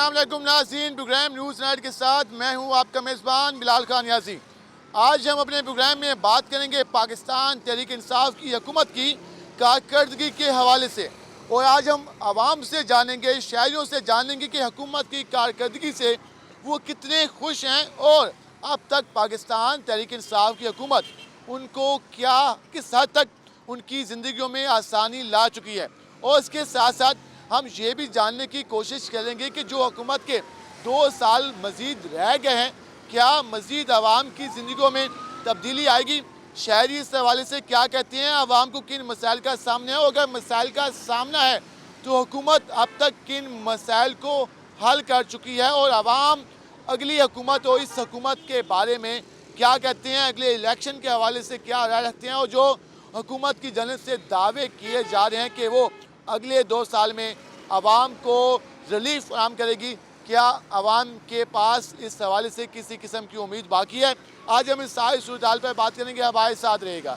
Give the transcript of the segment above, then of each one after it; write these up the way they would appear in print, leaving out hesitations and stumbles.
अस्सलाम वालेकुम नाज़रीन, प्रोग्राम न्यूज़ नाइट के साथ मैं हूं आपका मेज़बान बिलाल खान यासी। आज हम अपने प्रोग्राम में बात करेंगे पाकिस्तान तहरीक इंसाफ की हुकूमत की कारकर्दगी के हवाले से, और आज हम आवाम से जानेंगे, शहरियों से जानेंगे कि हुकूमत की कारकर्दगी से वो कितने खुश हैं और अब तक पाकिस्तान तहरीक इंसाफ की हुकूमत उनको क्या किस हद तक उनकी ज़िंदगियों में आसानी ला चुकी है। और इसके साथ साथ हम ये भी जानने की कोशिश करेंगे कि जो हुकूमत के 2 साल मज़ीद रह गए हैं, क्या मज़ीद आवाम की ज़िंदगियों में तब्दीली आएगी। शहरी इस हवाले से क्या कहते हैं, आवाम को किन मसाइल का सामना है, और अगर मसाइल का सामना है तो हुकूमत अब तक किन मसाइल को हल कर चुकी है, और आवाम अगली हुकूमत और इस हुकूमत के बारे में क्या कहते हैं, अगले इलेक्शन के हवाले से क्या राय रखते हैं, और जो हुकूमत की जानिब से दावे किए जा रहे हैं कि वो अगले 2 साल में आवाम को रिलीफ फराहम करेगी, क्या आवाम के पास इस हवाले से किसी किस्म की उम्मीद बाकी है। आज हम इस सारी सूरत हाल पर बात करेंगे, हमारे साथ रहेगा।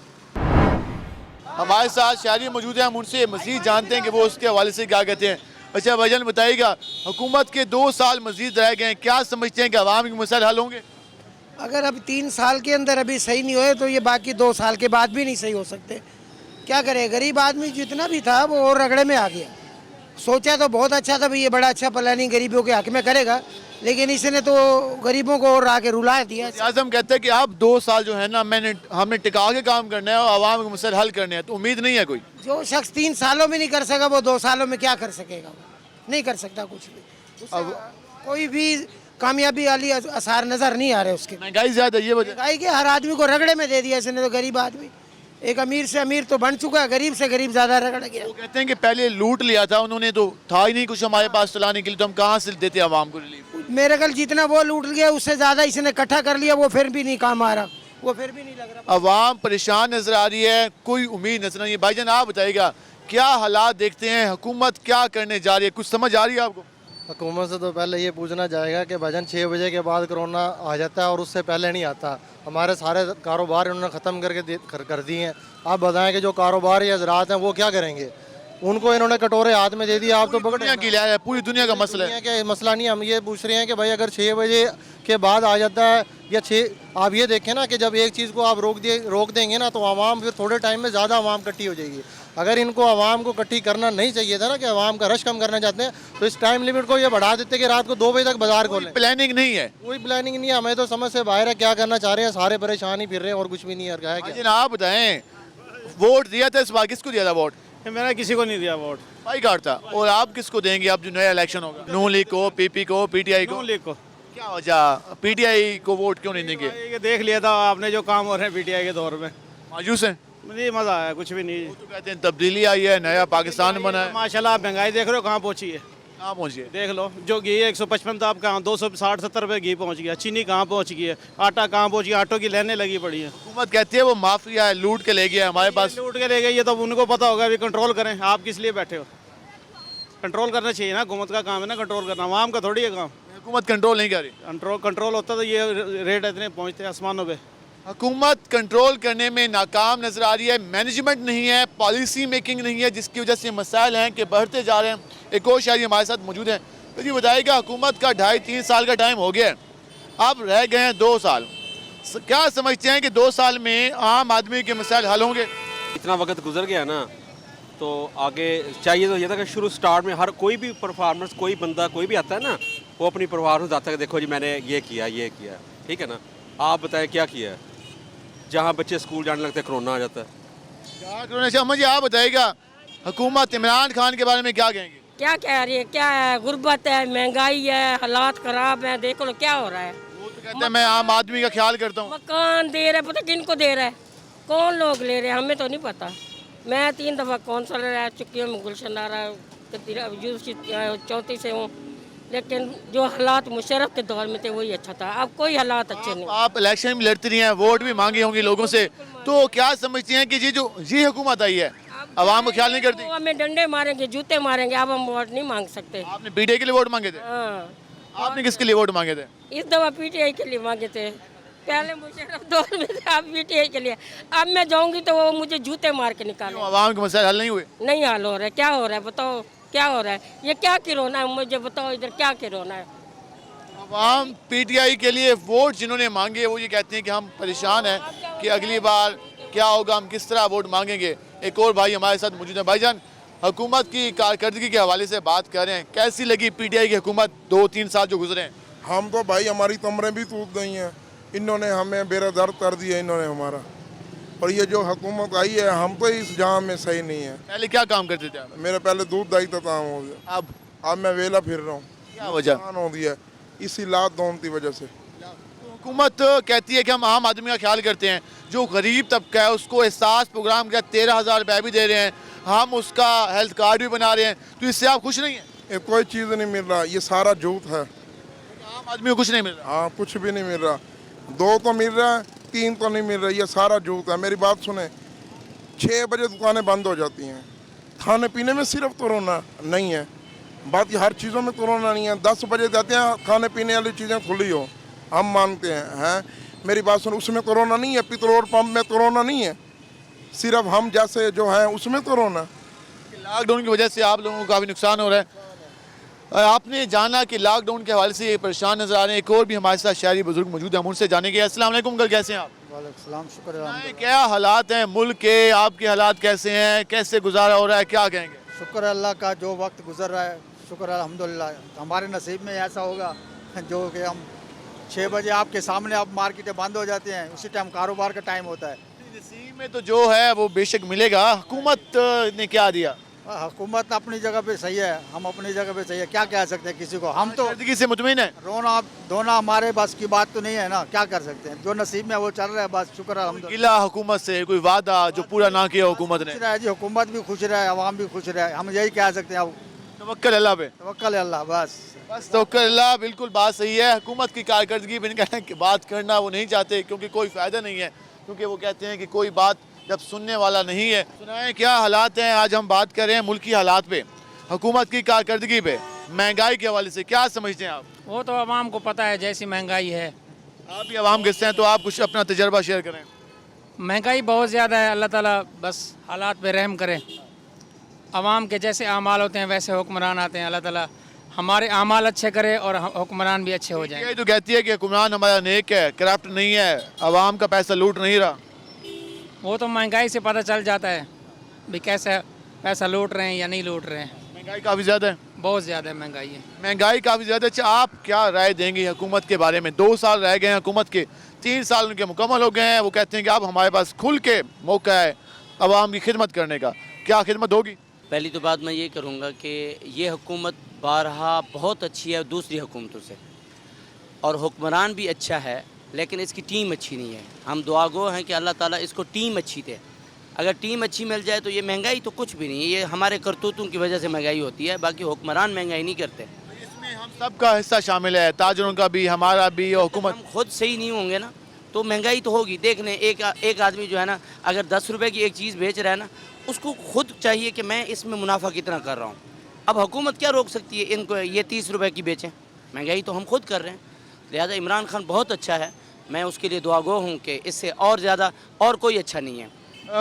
हमारे साथ शहरी मौजूद हैं, हम उनसे मज़ीद जानते हैं कि वो उसके हवाले से क्या कहते हैं। अच्छा भाईजान बताइएगा, हुकूमत के 2 साल मज़ीद रह गए हैं, क्या समझते हैं कि आवाम के मसाइल हल होंगे? अगर अब 3 साल के अंदर अभी सही नहीं हुए तो ये बाकी 2 साल के बाद भी नहीं सही हो सकते। क्या करे, गरीब आदमी जितना भी था वो और रगड़े में आ गया। सोचा तो बहुत अच्छा था भाई, ये बड़ा अच्छा प्लानिंग गरीबों के हक में करेगा, लेकिन इसने तो गरीबों को और आके रुला दिया। आज़म कहते हैं कि आप 2 साल जो है ना हमने टिका के काम करना है और आवाम के मसाइल हल करने हैं, तो उम्मीद नहीं है कोई। जो शख्स 3 सालों में नहीं कर सका वो 2 सालों में क्या कर सकेगा, वो नहीं कर सकता कुछ भी। अब कोई भी कामयाबी वाली आसार नजर नहीं आ रहे उसके। महंगाई ज़्यादा है, ये वजह। महंगाई के हर आदमी को रगड़े में दे दिया इसने, तो गरीब आदमी एक अमीर से अमीर तो बन चुका है, गरीब से गरीब ज्यादा रगड़ गया। वो कहते हैं कि पहले लूट लिया था उन्होंने, तो था ही नहीं कुछ हमारे पास चलाने के लिए, तो हम कहाँ से देते आवाम को रिलीफ। मेरे कल जितना वो लूट लिया उससे ज्यादा इसने इकट्ठा कर लिया, वो फिर भी नहीं काम आ रहा, वो फिर भी नहीं लग रहा। आवाम परेशान नजर आ रही है, कोई उम्मीद नजर नहीं है। भाईजान आप बताइएगा, क्या हालात देखते हैं, हुकूमत क्या करने जा रही है, कुछ समझ आ रही है आपको? हुकूमत से तो पहले ये पूछना जाएगा कि भाईजान 6 बजे के बाद कोरोना आ जाता है और उससे पहले नहीं आता। हमारे सारे कारोबार इन्होंने ख़त्म कर दिए हैं। आप बताएं कि जो कारोबार या ज़राअत हैं वो क्या करेंगे, उनको इन्होंने कटोरे हाथ में दे दिए। आप तो दुनिया की है, पूरी दुनिया का मसला है। कि मसला नहीं, हम ये पूछ रहे हैं कि भाई अगर 6 बजे के बाद आ जाता है या 6, आप ये देखें ना कि जब एक चीज़ को आप रोक देंगे ना तो आवाम फिर थोड़े टाइम में ज़्यादा आवाम इकट्ठी हो जाएगी। अगर इनको आवाम को इकट्ठी करना नहीं चाहिए था ना, कि आवाम का रश कम करना चाहते हैं, तो इस टाइम लिमिट को ये बढ़ा देते कि रात को 2 बजे तक बाजार खोलें। प्लानिंग नहीं है, कोई प्लानिंग नहीं है, हमें तो समझ से बाहर है क्या करना चाह रहे हैं। सारे परेशान ही फिर रहे हैं और कुछ भी नहीं है क्या। आप बताएं, वोट दिया था इस बार, किसको दिया था वोट? मैंने किसी को नहीं दिया वोट, भाई कार्ड था। और आप किसको देंगे अब जो नया इलेक्शन होगा? नून लीग को, पीपी को, पीटीआई को? नून लीग को। क्या वजह, पीटीआई को वोट क्यों नहीं देंगे? ये देख लिया था आपने जो काम हो रहे हैं पीटीआई के दौर में, मायूस हैं? नहीं मजा आया, कुछ भी नहीं। तो कहते हैं तब्दीली आई है, नया पाकिस्तान बना है। माशाल्लाह आप महंगाई देख रहे हो कहाँ पहुँची है, कहाँ पहुँची है? देख लो। जो घी 155 था, आप कहाँ 260-70 रुपये घी पहुँच गया। चीनी कहाँ पहुँच गई है, आटा कहाँ पहुँच गया, आटो की लाइनें लगी पड़ी है। हुकूमत कहती है वो माफिया है, लूट के ले गया हमारे पास। लूट के ले गई है तो उनको पता होगा, अभी कंट्रोल करें। आप किस लिए बैठे हो? कंट्रोल करना चाहिए ना, हुकूमत का काम है ना कंट्रोल करना, आवाम का थोड़ी है काम। हुकूमत कंट्रोल नहीं कर रही। कंट्रोल होता तो ये रेट इतने पहुँचते आसमानों पे। हुकूमत कंट्रोल करने में नाकाम नजर आ रही है, मैनेजमेंट नहीं है, पॉलिसी मेकिंग नहीं है, जिसकी वजह से मसाइल हैं कि बढ़ते जा रहे हैं। एक और शहरी हमारे साथ मौजूद हैं, तो जी बताइएगा, हुकूमत का 2.5-3 साल का टाइम हो गया है, अब रह गए हैं 2 साल। क्या समझते हैं कि 2 साल में आम आदमी के मसाइल हल होंगे? इतना वक्त गुजर गया ना, तो आगे चाहिए तो ये था कि शुरू स्टार्ट में हर कोई भी परफॉर्मेंस, कोई बंदा कोई भी आता है ना, वो अपनी परफॉर्मेंस आता है कि देखो जी मैंने ये किया, ठीक है ना। आप बताएं क्या किया है? जहाँ बच्चे स्कूल जाने लगते हैं कोरोना आ जाता है। मुझे आप बताइएगा, हुकूमत इमरान खान के बारे में क्या कहेंगे? क्या कह रही है, क्या है, गुर्बत है, महंगाई है, हालात खराब है, देख लो क्या हो रहा है। वो तो कहते हैं मैं आम आदमी का ख्याल करता हूँ। मकान दे रहे, पता किनको दे रहा है, कौन लोग ले रहे हैं, हमें तो नहीं पता। मैं 3 दफ़ा कौंसलर रह चुकी हूँ, गुलशन नारा 34 से हूँ, लेकिन जो हालात मुशर्रफ के दौर में थे वही अच्छा था। अब कोई हालात अच्छे नहीं। आप इलेक्शन में लड़ती रही हैं, वोट भी मांगी होंगी लोगों से, तो क्या समझती हैं कि ये हुकूमत आई है आवाम को ख्याल नहीं करती? हमें डंडे मारेंगे, जूते मारेंगे, अब हम वोट नहीं मांग सकते। आपने पीटीआई के लिए वोट मांगे थे? हाँ, आपने किसके लिए वोट मांगे थे? इस दफ़ा पीटीआई के लिए मांगे थे। पहले मुशर्रफ दौर में थे, अब पीटीआई के लिए। अब मैं जाऊंगी तो वो मुझे जूते मार के निकाले। आवाम के मसाइल हल नहीं हुए? नहीं हल हो रहा है, क्या हो रहा है बताओ, क्या हो रहा है? ये क्या किरोना है? मुझे बताओ इधर क्या किरोना है? आवाम पीटीआई के लिए वोट जिन्होंने मांगे वो ये कहते हैं कि हम परेशान हैं कि अगली बार क्या होगा, हम किस तरह वोट मांगेंगे। एक और भाई हमारे साथ मौजूद है। भाईजान, हुकूमत की कारकर्दगी के हवाले से बात कर रहे हैं, कैसी लगी पीटीआई की हुकूमत 2-3 साल जो गुजरे हैं? हम तो भाई हमारी कमरें भी टूट गई हैं, इन्होंने हमें बेरादर कर दिया इन्होंने हमारा। और ये जो हुकूमत आई है हम तो इस जाम में सही नहीं है। पहले क्या काम करते थे आप? मेरा पहले दूध दाई का काम हो गया, अब मैं वेला फिर रहा हूँ। क्या वजह? नुकसान हो गया इसी लात दोन की वजह से। हुकूमत कहती है कि हम आम आदमी का ख्याल करते हैं, जो गरीब तबका है उसको एहसास प्रोग्राम का 13,000 रुपये भी दे रहे हैं, हम उसका हेल्थ कार्ड भी बना रहे हैं, तो इससे आप खुश नहीं हैं? ये कोई चीज़ नहीं मिल रहा, ये सारा झूठ है। आम आदमी को कुछ नहीं मिल रहा। हाँ, कुछ भी नहीं मिल रहा। 2 तो मिल रहा है, 3 तो नहीं मिल रहा, ये सारा झूठ है। मेरी बात सुने, 6 बजे दुकानें बंद हो जाती हैं। खाने पीने में सिर्फ कोरोना नहीं है, बाकी हर चीज़ों में कोरोना नहीं है। 10 बजे जाते हैं, खाने पीने वाली चीज़ें खुली हो, हम मानते हैं। मेरी बात सुन, उसमें कोरोना नहीं है। पेट्रोल पंप में कोरोना नहीं है, सिर्फ हम जैसे जो हैं उसमें कोरोना। लॉकडाउन की वजह से आप लोगों को काफ़ी नुकसान हो रहा है। आपने जाना कि लॉकडाउन के हवाले से ये परेशान नजर आ रहे हैं। एक और भी हमारे साथ शहरी बुजुर्ग मौजूद हैं, हम उनसे जानेंगे। अस्सलाम वालेकुम अंकल, कैसे हैं आप? वालेकुम शुक्र बताएं, क्या हालात हैं मुल्क के, आपके हालात कैसे हैं, कैसे गुजारा हो रहा है, क्या कहेंगे? शुक्र अल्लाह का, जो वक्त गुजर रहा है शुक्र अल्हम्दुलिल्लाह। हमारे नसीब में ऐसा होगा जो कि हम 6 बजे आपके सामने अब मार्केटें बंद हो जाती हैं, उसी टाइम कारोबार का टाइम होता है। नसीब में तो जो है वो बेशक मिलेगा। हुकूमत ने क्या दिया? हुकूमत अपनी जगह पे सही है, हम अपनी जगह पे सही है, क्या कह सकते हैं किसी को। हम तो कारकर्दगी से मुतमिन है? रोना धोना हमारे बस की बात तो नहीं है ना, क्या कर सकते हैं। जो नसीब में वो चल रहा है, बस शुक्र अल्हम्दुलिल्लाह। गिला हुकूमत से, कोई वादा जो पूरा ना किया हुकूमत ने? खुश रहे जी, हुकूमत भी खुश रहे, अवाम भी खुश रहे, हम यही कह सकते हैं। अब तवक्कल अल्लाह पे। तवक्कल है अल्लाह, बस बस तवक्कल अल्लाह। बिल्कुल बात सही है। हुकूमत की कारकर्दगी की बात करना वो नहीं चाहते, क्योंकि कोई फ़ायदा नहीं है, क्योंकि वो कहते हैं कि कोई बात जब सुनने वाला नहीं है। सुनाएं क्या हालात हैं। आज हम बात कर रहे हैं मुल्क की हालात पे, हुकूमत की कारकर्दगी पे, महंगाई के हवाले से। क्या समझते हैं आप? वो तो आवाम को पता है जैसी महंगाई है। आप भी आवाम किससे हैं, तो आप कुछ अपना तजर्बा शेयर करें। महंगाई बहुत ज़्यादा है, अल्लाह ताला बस हालात पे रहम करें। आवाम के जैसे आमाल होते हैं वैसे हुक्मरान आते हैं, अल्लाह ताला हमारे आमाल अच्छे करे और हुक्मरान भी अच्छे हो जाएं। ये तो कहती है कि हुक्मरान हमारा नेक है, करप्ट नहीं है, आवाम का पैसा लूट नहीं रहा। वो तो महंगाई से पता चल जाता है भी कैसे पैसा लूट रहे हैं या नहीं लूट रहे हैं। महंगाई काफ़ी ज़्यादा है। बहुत ज़्यादा महंगाई है। महंगाई काफ़ी ज़्यादा। अच्छा, आप क्या राय देंगे हुकूमत के बारे में? 2 साल रह गए हैं हुकूमत के, 3 साल उनके मुकम्मल हो गए हैं। वो कहते हैं कि अब हमारे पास खुल के मौका है आवाम की खिदमत करने का। क्या खिदमत होगी? पहली तो बात मैं ये करूँगा कि ये हुकूमत बारहा बहुत अच्छी है दूसरी हुकूमतों से, और हुक्मरान भी अच्छा है, लेकिन इसकी टीम अच्छी नहीं है। हम दुआ गो हैं कि अल्लाह ताला इसको टीम अच्छी दे। अगर टीम अच्छी मिल जाए तो ये महंगाई तो कुछ भी नहीं है, ये हमारे करतूतों की वजह से महंगाई होती है, बाकी हुक्मरान महंगाई नहीं करते। इसमें हम सबका हिस्सा शामिल है, ताजरों का भी, हमारा भी, और हुकूमत। हम खुद सही नहीं होंगे ना तो महंगाई तो होगी। देख लें, एक आदमी जो है ना, अगर 10 रुपये की एक चीज़ बेच रहा है ना, उसको खुद चाहिए कि मैं इसमें मुनाफा कितना कर रहा हूँ। अब हुकूमत क्या रोक सकती है इनको, ये 30 रुपये की बेचें? महंगाई तो हम खुद कर रहे हैं। लिहाजा इमरान खान बहुत अच्छा है, मैं उसके लिए दुआ गो हूँ कि इससे और ज़्यादा और कोई अच्छा नहीं है।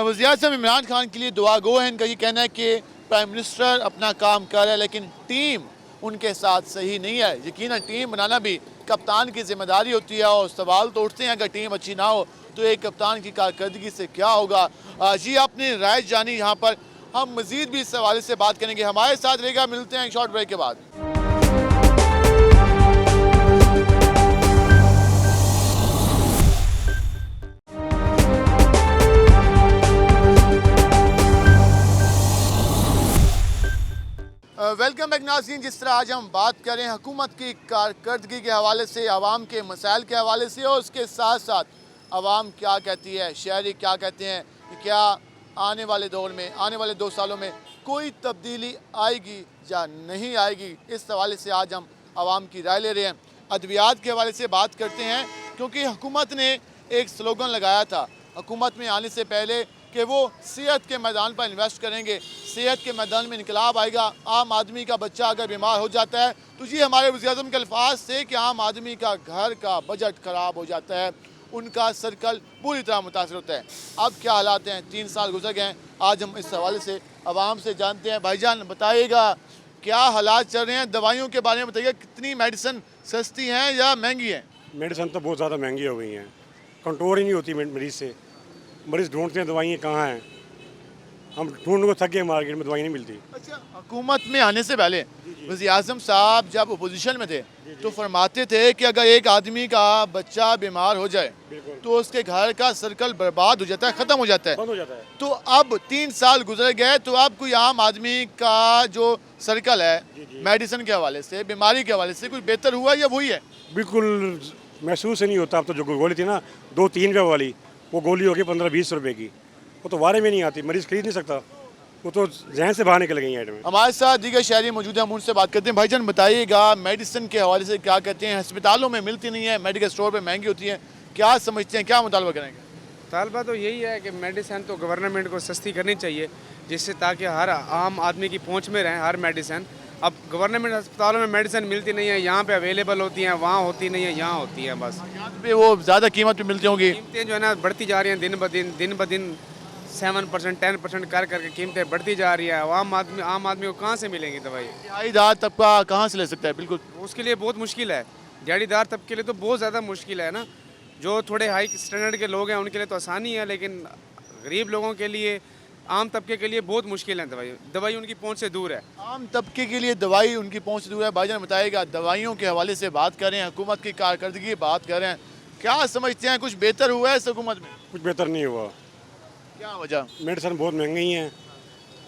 वज़ीर-ए-आज़म इमरान खान के लिए दुआ गो है। इनका ये कहना है कि प्राइम मिनिस्टर अपना काम कर रहा है, लेकिन टीम उनके साथ सही नहीं है। यकीनन टीम बनाना भी कप्तान की जिम्मेदारी होती है, और सवाल तो उठते हैं अगर टीम अच्छी ना हो तो एक कप्तान की कारकर्दगी से क्या होगा। जी, आपने राय जानी। यहाँ पर हम मज़ीद भी इस हवाले से बात करेंगे। हमारे साथ रहेगा, मिलते हैं एक शॉर्ट ब्रेक के बाद। वेलकम बैक नाज़रीन। जिस तरह आज हम बात करें हुकूमत की कारकर्दगी के हवाले से, आवाम के मसाइल के हवाले से, और उसके साथ साथ आवाम क्या कहती है, शहरी क्या कहते हैं कि क्या आने वाले दौर में, आने वाले 2 सालों में कोई तब्दीली आएगी या नहीं आएगी, इस हवाले से आज हम आवाम की राय ले रहे हैं। अद्वियात के हवाले से बात करते हैं, क्योंकि हुकूमत ने एक स्लोगन लगाया था हुकूमत में आने से पहले कि वो सेहत के मैदान पर इन्वेस्ट करेंगे, सेहत के मैदान में इनकलाब आएगा। आम आदमी का बच्चा अगर बीमार हो जाता है तो ये हमारे वज़ीर-ए-आज़म के अल्फाज से कि आम आदमी का घर का बजट ख़राब हो जाता है, उनका सर्कल पूरी तरह मुतासर होता है। अब क्या हालात हैं? 3 साल गुजर गए हैं। आज हम इस हवाले से आवाम से जानते हैं। भाईजान बताइएगा क्या हालात चल रहे हैं, दवाइयों के बारे में बताइए, कितनी मेडिसिन सस्ती हैं या महंगी हैं? मेडिसिन तो बहुत ज़्यादा महंगी हो गई हैं, कंट्रोल ही नहीं होती मरीज़ से। मरीज़ ढूंढते हैं दवाइयाँ कहाँ हैं, हम ढूंढ को थक गए, मार्केट में दवाई नहीं मिलती। अच्छा, हुकूमत में आने से पहले वज़ीर आज़म साहब जब अपोजिशन में थे तो फरमाते थे कि अगर एक आदमी का बच्चा बीमार हो जाए तो उसके घर का सर्कल बर्बाद हो जाता है, ख़त्म हो जाता है। बंद हो जाता है। तो अब 3 साल गुजर गए, तो अब कोई आम आदमी का जो सर्कल है मेडिसिन के हवाले से, बीमारी के हवाले से, कुछ बेहतर हुआ या वही है? बिल्कुल महसूस ही नहीं होता। अब तो जो गोली थी ना 2-3 रुपये वाली, वो गोली होगी 15-20 रुपए की, वो तो वारे में नहीं आती, मरीज़ खरीद नहीं सकता, वो तो जहन से बाहर निकल गई हैं में। हमारे साथ दीगर शहरी मौजूद हैं, हम उनसे बात करते हैं। भाईजान बताइएगा, मेडिसिन के हवाले से क्या कहते हैं? अस्पतालों में मिलती नहीं है, मेडिकल स्टोर पे महंगी होती है, क्या समझते हैं, क्या मुतालबा करेंगे? तालबा तो यही है कि मेडिसिन तो गवर्नमेंट को सस्ती करनी चाहिए, जिससे ताकि हर आम आदमी की पहुंच में रहे हर मेडिसिन। अब गवर्नमेंट अस्पतालों में मेडिसिन मिलती नहीं है, यहाँ पे अवेलेबल होती हैं, वहाँ होती नहीं है, यहाँ होती हैं बस। यहाँ पे वो ज़्यादा कीमत पे मिलती होंगी। कीमतें जो है ना बढ़ती जा रही हैं दिन ब दिन 7% 10% कर करके कीमतें बढ़ती जा रही है। आम आदमी को कहाँ से मिलेंगी दवाई? दिहाड़ीदार तबका कहाँ से ले सकता है? बिल्कुल उसके लिए बहुत मुश्किल है, दिहाड़ीदार तबके के लिए तो बहुत ज़्यादा मुश्किल है ना। जो थोड़े हाई स्टैंडर्ड के लोग हैं उनके लिए तो आसानी है, लेकिन गरीब लोगों के लिए, आम तबके के लिए बहुत मुश्किल है। दवाई उनकी पहुंच से दूर है। आम तबके के लिए दवाई उनकी पहुंच से दूर है। भाईजान बताएगा, दवाइयों के हवाले से बात करें, हुकूमत की कारकर्दगी की बात करें, क्या समझते हैं, कुछ बेहतर हुआ है इस हुकूमत में? कुछ बेहतर नहीं हुआ। क्या वजह? मेडिसिन बहुत महंगी हैं,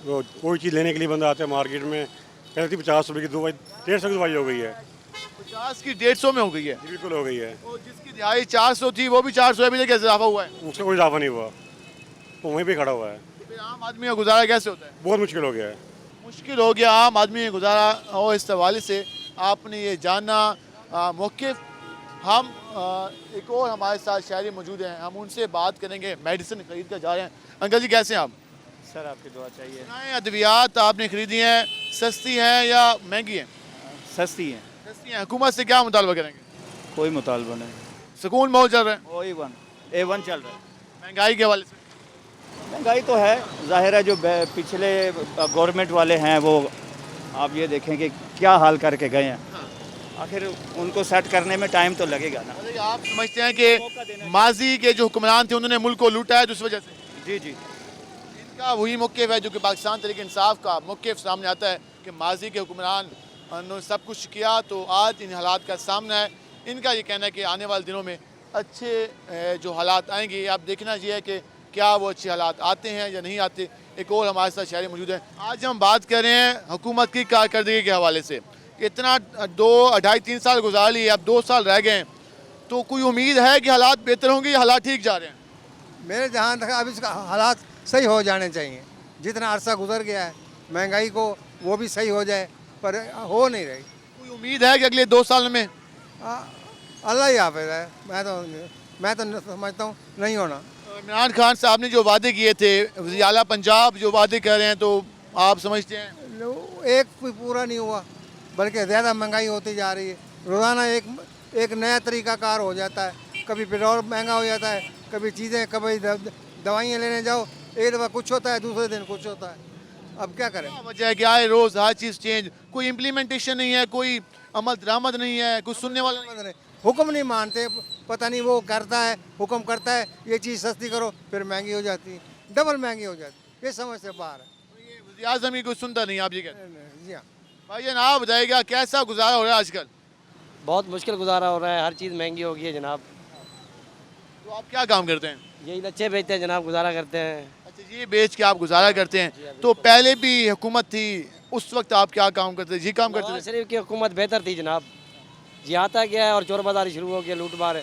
वो कोई चीज़ लेने के लिए बंदा आता है मार्केट में, पहले थी 50 रुपये की दवाई 150 की दवाई हो गई है। 50 की 150 में हो गई है? बिल्कुल हो गई है। और जिसकी दिहाड़ी 400 थी वो भी 400 अभी तक इजाफा हुआ है? उसका कोई इजाफा नहीं हुआ, वो वहीं पे खड़ा हुआ है। तो फिर आम आदमी का गुजारा कैसे होता है? बहुत मुश्किल हो गया है। मुश्किल हो गया आम आदमी का गुजारा। और इस हवाले से आपने ये जाना मौक़िफ़। हम एक और हमारे साथ शहरी मौजूद हैं, हम उनसे बात करेंगे। मेडिसिन खरीद कर जा रहे हैं। अंकल जी कैसे हैं आप? सर आपकी दुआ चाहिए। नए अद्वियात आपने खरीदी हैं, सस्ती हैं या महंगी हैं? सस्ती है। सस्ती हैं। हुकूमत से क्या मुतालबा करेंगे? कोई मुतालबा नहीं, सुकून माहौल चल रहा है? A1 चल रहा है। महंगाई के हवाले से? महंगाई तो है, जाहिर है। जो पिछले गवर्नमेंट वाले हैं वो आप ये देखें कि क्या हाल करके गए हैं, आखिर उनको सेट करने में टाइम तो लगेगा ना। आप समझते हैं कि माजी के जो हुक्मरान थे उन्होंने मुल्क को लूटा है, तो इस वजह से? जी जी, इनका वही मौक़िफ़ है जो कि पाकिस्तान तहरीक इंसाफ का मौक़िफ़ सामने आता है कि माजी के हुक्मरान ने सब कुछ किया तो आज इन हालात का सामना है। इनका ये कहना है कि आने वाले दिनों में अच्छे जो हालात आएंगे, आप देखना ये है कि क्या वो अच्छे हालात आते हैं या नहीं आते। एक और हमारे साथ शहरी मौजूद हैं। आज हम बात कर रहे हैं हुकूमत की कारकर्दगी के हवाले से। इतना 2-2.5-3 साल गुजार लिए, अब 2 साल रह गए हैं, तो कोई उम्मीद है कि हालात बेहतर होंगे या हालात ठीक जा रहे हैं? मेरे जहाँ तक अब इसका हालात सही हो जाने चाहिए। जितना अरसा गुजर गया है महंगाई को वो भी सही हो जाए, पर हो नहीं रही। कोई उम्मीद है कि अगले 2 साल में? अल्लाह ही हाफ़िज़ है। मैं तो समझता हूँ नहीं होना। इमरान खान साहब ने जो वादे किए थे, वज़ीर आला पंजाब जो वादे कर रहे हैं, तो आप समझते हैं? एक भी पूरा नहीं हुआ, बल्कि ज़्यादा महंगाई होती जा रही है। रोज़ाना एक नया तरीक़ाकार हो जाता है। कभी पेट्रोल महंगा हो जाता है, कभी चीज़ें, कभी दवाइयाँ लेने जाओ, एक दफ़ा कुछ होता है, दूसरे दिन कुछ होता है। अब क्या करें? वजह है कि आए रोज़ हर चीज़ चेंज, कोई इम्प्लीमेंटेशन नहीं है, कोई अमल दरामद नहीं है, कुछ सुनने वाला नहीं। हुक्म नहीं मानते, पता नहीं वो करता है, हुक्म करता है ये चीज़ सस्ती करो, फिर महंगी हो जाती है, डबल महंगी हो जाती है। ये समझ से बाहर है। वज़ीर आज़म ही कुछ सुनता नहीं, आप ये कहते हैं? जी हाँ। भाईजान आप बताइएगा, कैसा गुजारा हो रहा है आजकल? बहुत मुश्किल गुजारा हो रहा है, हर चीज़ महंगी हो गई है जनाब। तो आप क्या काम करते हैं? यही लच्छे बेचते हैं जनाब, गुजारा करते हैं। अच्छा, ये बेच के आप गुजारा करते हैं। तो पहले भी हुकूमत थी, उस वक्त आप क्या काम करते थे? जी काम करते थे? शरीफ की हुकूमत बेहतर थी जनाब। जी आता गया है और चोर बाजारी शुरू हो गया, लूट मार है।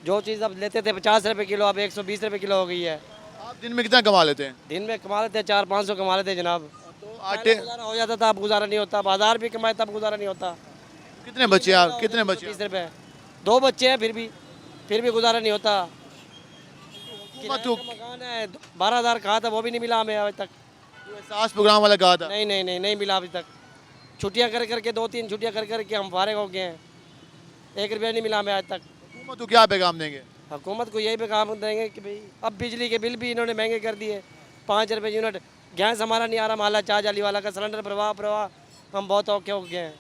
जो चीज़ अब लेते थे 50 रुपये किलो, अब 120 रुपये किलो हो गई है। आप दिन में कितना कमा लेते हैं? दिन में कमा लेते हैं 400-500 कमा लेते हैं जनाब। तो आटे गुजारा हो जाता था, अब गुजारा नहीं होता। बाजार भी कमाए तब गुजारा नहीं होता। कितने बच्चे आप? कितने बच्चे? 20 रुपये। 2 बच्चे हैं, फिर भी गुजारा नहीं होता। मकान है 12,000 कहा था, वो भी नहीं मिला हमें अभी तक। एहसास प्रोग्राम वाला कहा था? नहीं मिला अभी तक। छुट्टियाँ कर करके 2-3 छुट्टियाँ कर करके हम फारिग हो गए हैं, 1 रुपया नहीं मिला हमें आज तक। हुकूमत को क्या पैगाम देंगे? हुकूमत को यही पैगाम देंगे कि भाई अब बिजली के बिल भी इन्होंने महंगे कर दिए, 5 रुपये यूनिट। गैस हमारा नहीं आ रहा, माला चार्ज अली वाला का सिलेंडर प्रवाह हम बहुत औखे हो गए हैं।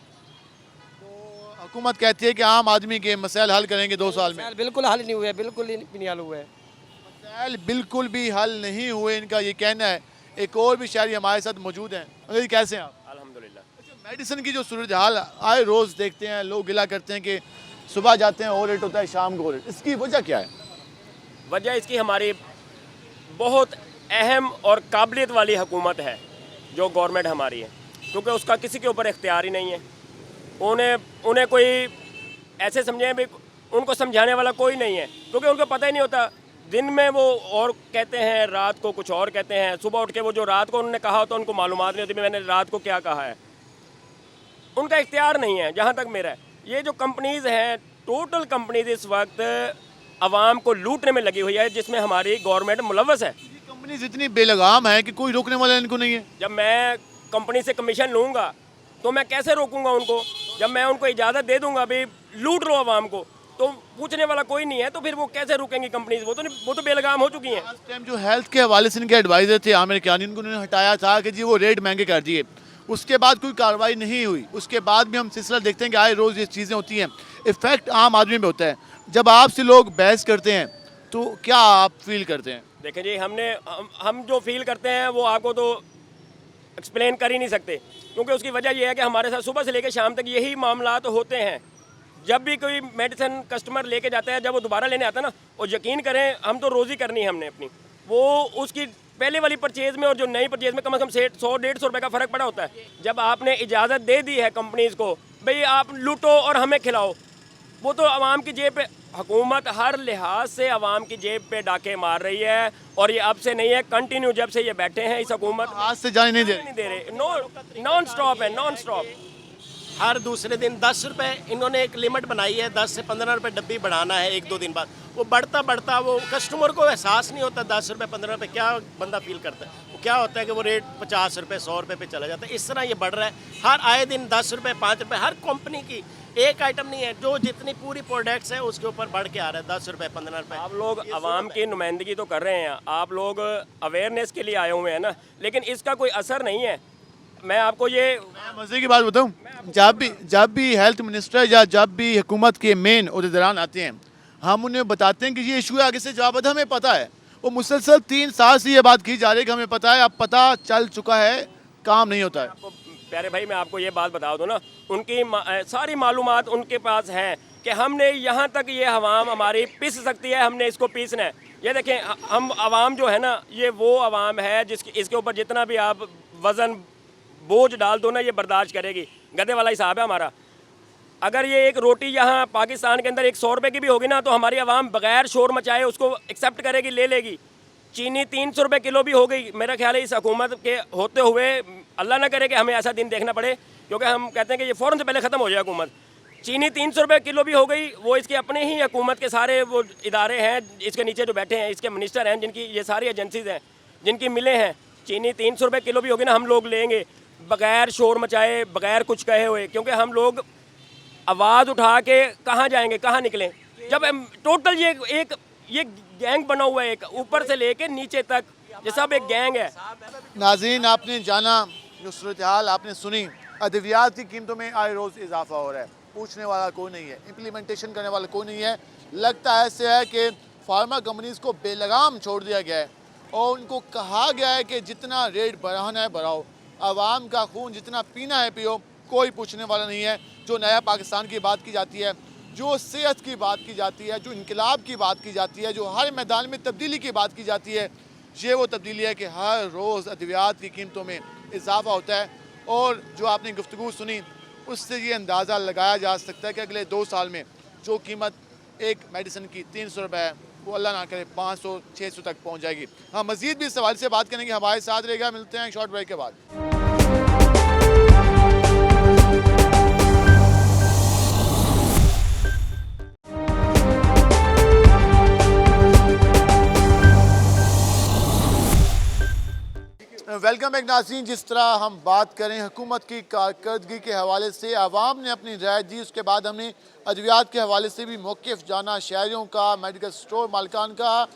हुकूमत कहती है कि आम आदमी के मसाइल हल करेंगे 2 साल में। बिल्कुल हल नहीं हुए, बिल्कुल ही नहीं हल हुए। मसाइल बिल्कुल भी हल नहीं हुए, इनका ये कहना है। एक और भी शहरी हमारे साथ मौजूद हैं। अगर कैसे हैं आप? अल्हम्दुलिल्लाह। मेडिसिन की जो सूरत हाल आए रोज़ देखते हैं, लोग गिला करते हैं कि सुबह जाते हैं और रेट होता है, शाम को रेट, इसकी वजह क्या है? वजह इसकी हमारी बहुत अहम और काबिलियत वाली हुकूमत है जो गवर्नमेंट हमारी है, क्योंकि उसका किसी के ऊपर इख्तियार ही नहीं है। उन्हें कोई ऐसे समझें भी, उनको समझाने वाला कोई नहीं है, क्योंकि उनको पता ही नहीं होता। दिन में वो और कहते हैं, रात को कुछ और कहते हैं। सुबह उठ के वो जो रात को उन्होंने कहा होता उनको मालूमात नहीं होती मैंने रात को क्या कहा है। उनका इख्तियार नहीं है। जहाँ तक मेरा ये जो कंपनीज़ हैं, टोटल कंपनीज इस वक्त आवाम को लूटने में लगी हुई है, जिसमें हमारी गवर्नमेंट मुलव्वस है। कंपनीज इतनी बेलगाम है कि कोई रोकने वाला इनको नहीं है। जब मैं कंपनी से कमीशन लूँगा तो मैं कैसे रोकूंगा उनको? जब मैं उनको इजाज़त दे दूंगा भी लूट लो आवाम को, तो पूछने वाला कोई नहीं है, तो फिर वो कैसे रुकेंगी कंपनीज? वो तो बेलगाम हो चुकी हैं। लास्ट टाइम जो हेल्थ के हवाले से इनके एडवाइज़र थे आमिर कियानी, इनको उन्होंने हटाया था कि जी वो रेट महंगे कर दिए। उसके बाद कोई कार्रवाई नहीं हुई। उसके बाद भी हम सिलसिला देखते हैं कि आए रोज़ ये चीज़ें होती हैं। इफ़ेक्ट आम आदमी पे होता है। जब आपसे लोग बहस करते हैं तो क्या आप फील करते हैं? देखें जी, हम जो फील करते हैं वो आपको तो एक्सप्लेन कर ही नहीं सकते, क्योंकि उसकी वजह यह है कि हमारे साथ सुबह से लेकर शाम तक यही मामला तो होते हैं। जब भी कोई मेडिसिन कस्टमर लेके जाता है, जब वो दोबारा लेने आता है ना, और यकीन करें हम तो रोज़ी करनी है हमने अपनी, वो उसकी पहले वाली परचेज़ में और जो नई परचेज़ में कम से कम 100-150 रुपये का फ़र्क पड़ा होता है। जब आपने इजाज़त दे दी है कंपनीज़ को भाई आप लूटो और हमें खिलाओ, वो तो आवाम की जेब पे, हुकूमत हर लिहाज से आवाम की जेब पे डाके मार रही है। और ये अब से नहीं है, कंटिन्यू जब से ये बैठे हैं इस हुकूमत आज से जाने नहीं दे रहे। नॉन स्टॉप है, नॉन स्टॉप। हर दूसरे दिन 10 रुपये इन्होंने एक लिमिट बनाई है, 10 से 15 रुपये डब्बी बढ़ाना है 1-2 दिन बाद। वो बढ़ता बढ़ता वो कस्टमर को एहसास नहीं होता 10 रुपये 15 रुपये क्या बंदा फील करता है। वो क्या होता है कि वो रेट 50 रुपये 100 रुपये पे चला जाता है। इस तरह ये बढ़ रहा है हर आए दिन 10 रुपये 5 रुपये। हर कंपनी की एक आइटम नहीं है, जो जितनी पूरी प्रोडक्ट्स है उसके ऊपर बढ़ के आ रहा है 10 रुपये 15 रुपये। आप लोग आवाम की नुमाइंदगी तो कर रहे हैं, आप लोग अवेयरनेस के लिए आए हुए हैं ना, लेकिन इसका कोई असर नहीं है। मैं आपको ये मज़े की बात बताऊं, जब भी हेल्थ मिनिस्टर या जब भी हुकूमत के मेन अहदेदारान आते हैं, हम उन्हें बताते हैं कि ये इशू है, आगे से जवाब हमें पता है। वो मुसलसल 3 साल से ये बात की जा रही है कि हमें पता है, अब पता चल चुका है, काम नहीं होता है। प्यारे भाई मैं आपको ये बात बता दूँ ना, उनकी सारी मालूमात उनके पास हैं कि हमने यहाँ तक ये आवाम हमारी पिस सकती है, हमने इसको पीसना है। ये देखें, हम आवाम जो है ना, ये वो आवाम है जिसकी इसके ऊपर जितना भी आप वज़न बोझ डाल दो ना, ये बर्दाश्त करेगी। गधे वाला हिसाब है हमारा। अगर ये एक रोटी यहाँ पाकिस्तान के अंदर 100 रुपये की भी होगी ना, तो हमारी आवाम बगैर शोर मचाए उसको एक्सेप्ट करेगी, ले लेगी। चीनी 300 रुपये किलो भी हो गई। मेरा ख्याल है इस हुकूमत के होते हुए अल्लाह ना करे कि हमें ऐसा दिन देखना पड़े, क्योंकि हम कहते हैं कि ये फ़ौरन से पहले ख़त्म हो जाए हुकूमत। चीनी 300 रुपये किलो भी हो गई। वो इसके अपने ही हुकूमत के सारे वो इदारे हैं, इसके नीचे जो बैठे हैं, इसके मिनिस्टर हैं, जिनकी ये सारी एजेंसीज हैं, जिनकी मिले हैं। चीनी 300 रुपये किलो भी होगी ना, हम लोग लेंगे बगैर शोर मचाए, बगैर कुछ कहे हुए, क्योंकि हम लोग आवाज़ उठा के कहाँ जाएंगे, कहाँ निकलें? जब टोटल ये गैंग बना हुआ है, एक ऊपर से लेके नीचे तक, ये सब एक गैंग है। नाज़रीन, आपने जाना, जो सूरत हाल आपने सुनी, अद्वियात की कीमतों में आए रोज़ इजाफा हो रहा है। पूछने वाला कोई नहीं है, इम्प्लीमेंटेशन करने वाला कोई नहीं है। लगता ऐसे है कि फार्मा कंपनीज़ को बेलगाम छोड़ दिया गया है और उनको कहा गया है कि जितना रेट बढ़ाना है बढ़ाओ, आवाम का खून जितना पीना है पियो, कोई पूछने वाला नहीं है। जो नया पाकिस्तान की बात की जाती है, जो सेहत की बात की जाती है, जो इनकलाब की बात की जाती है, जो हर मैदान में तब्दीली की बात की जाती है, ये वो तब्दीली है कि हर रोज़ अद्वियात की कीमतों में इजाफा होता है। और जो आपने गुफ्तगू सुनी, उससे ये अंदाज़ा लगाया जा सकता है कि अगले 2 साल में जो कीमत एक मेडिसिन की 300 रुपये है, वो अल्लाह ना करे 500-600 तक पहुँच जाएगी। हाँ, मज़ीद भी इस सवाल से बात करेंगे, हमारे साथ रहेगा। मिलते हैं शॉर्ट ब्रेक के बाद। वेलकम बैक नाज़रीन। जिस तरह हम बात करें हुकूमत की कारकर्दगी के हवाले से, आवाम ने अपनी राय दी, उसके बाद हमने अद्वियात के हवाले से भी मौक़िफ़ जाना, शहरियों का, मेडिकल स्टोर मालिकान का।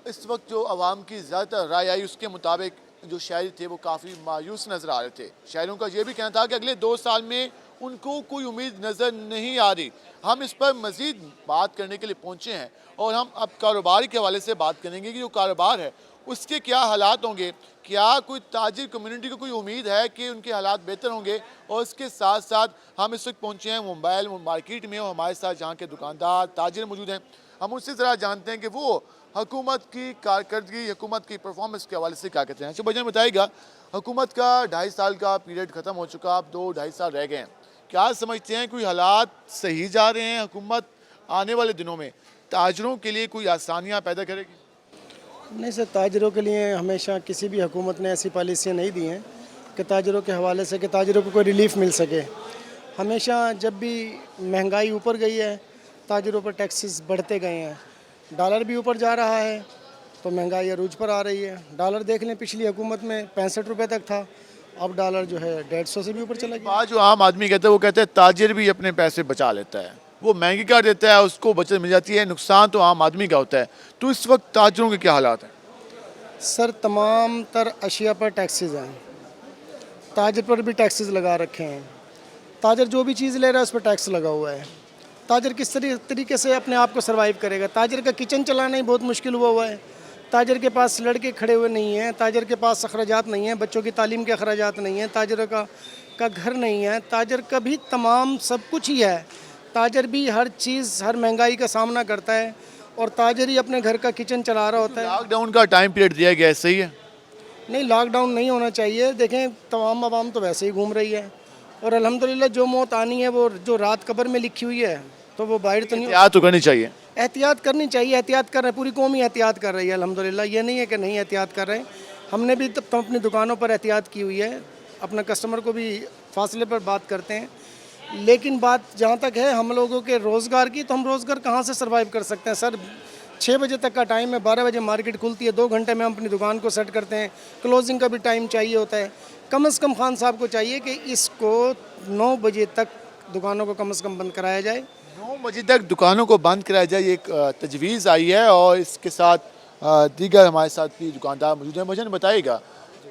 इस वक्त जो आवाम की ज़्यादातर राय आई उसके मुताबिक जो शहरी थे वो काफ़ी मायूस नज़र आ रहे थे। शहरों का ये भी कहना था कि अगले 2 साल में उनको कोई उम्मीद नज़र नहीं आ रही। हम इस पर मज़ीद बात करने के लिए पहुँचे हैं और हम अब कारोबार के हवाले से बात करेंगे कि जो कारोबार है उसके क्या हालात होंगे, क्या कोई ताजिर कम्युनिटी को कोई उम्मीद है कि उनके हालात बेहतर होंगे। और इसके साथ साथ हम इस वक्त पहुँचे हैं मोबाइल मार्केट में और हमारे साथ जहाँ के दुकानदार ताजिर मौजूद हैं। हम उससे ज़रा जानते हैं कि वो हुकूमत की कारकर्दगी, हुकूमत की परफॉर्मेंस के हवाले से क्या कहते हैं। अच्छा भाईजान बताइएगा, हुकूमत का 2.5 साल का पीरियड ख़त्म हो चुका, अब 2-2.5 साल रह गए हैं, क्या समझते हैं कोई हालात सही जा रहे हैं? हुकूमत आने वाले दिनों में ताजरों के लिए कोई आसानियाँ पैदा करेगी? नहीं सर, ताजरों के लिए हमेशा किसी भी हुकूमत ने ऐसी पॉलिसियाँ नहीं दी हैं कि ताजरों के हवाले से कि ताजरों को कोई रिलीफ मिल सके। हमेशा जब भी महंगाई ऊपर गई है ताजरों पर टैक्सेस बढ़ते गए हैं। डॉलर भी ऊपर जा रहा है तो महंगाई अरूज पर आ रही है। डॉलर देख लें, पिछली हुकूमत में 65 रुपये तक था, अब डॉलर जो है 150 से भी ऊपर चला गया। आज जो आम आदमी कहता है वो कहते हैं ताजिर भी अपने पैसे बचा लेता है, वो महंगी कर देता है, उसको बचत मिल जाती है, नुकसान तो आम आदमी का होता है। तो इस वक्त ताजरों के क्या हालात हैं? सर, तमाम तर अशिया पर टैक्सेस हैं, ताजर पर भी टैक्सेस लगा रखे हैं। ताजर जो भी चीज़ ले रहा है उस पर टैक्स लगा हुआ है। ताजर किस तरीके से अपने आप को सर्वाइव करेगा? ताजर का किचन चलाना ही बहुत मुश्किल हुआ है। ताजर के पास लड़के खड़े हुए नहीं हैं, ताजर के पास अखराजात नहीं हैं, बच्चों की तालीम के अखराजात नहीं हैं, ताजर का घर नहीं है, ताजर का भी तमाम सब कुछ ही है। ताजर भी हर चीज़, हर महंगाई का सामना करता है और ताजर ही अपने घर का किचन चला रहा होता है। लॉकडाउन का टाइम पीरियड दिया गया है, सही है? नहीं, लॉकडाउन नहीं होना चाहिए। देखें, तमाम आवाम तो वैसे ही घूम रही है और अल्हम्दुलिल्लाह जो मौत आनी है वो जो रात कब्र में लिखी हुई है तो वो बाहर तो नहीं। एहतियात तो करनी चाहिए। एहतियात करनी चाहिए, एहतियात कर रहे हैं, पूरी कौम ही एहतियात कर रही है अल्हम्दुलिल्लाह। ये नहीं है कि नहीं एहतियात कर रहे हैं, हमने भी तब अपनी दुकानों पर एहतियात की हुई है, अपना कस्टमर को भी फासले पर बात करते हैं। लेकिन बात जहाँ तक है हम लोगों के रोज़गार की, तो हम रोज़गार कहाँ से सर्वाइव कर सकते हैं सर? 6 बजे तक का टाइम है, 12 बजे मार्केट खुलती है, 2 घंटे में हम अपनी दुकान को सेट करते हैं, क्लोजिंग का भी टाइम चाहिए होता है। कम से कम खान साहब को चाहिए कि इसको 9 बजे तक दुकानों को कम से कम बंद कराया जाए। 9 बजे तक दुकानों को बंद कराया जाए, ये एक तजवीज़ आई है और इसके साथ दीगर हमारे साथ भी दुकानदार मौजूद हैं। मुझे बताइएगा,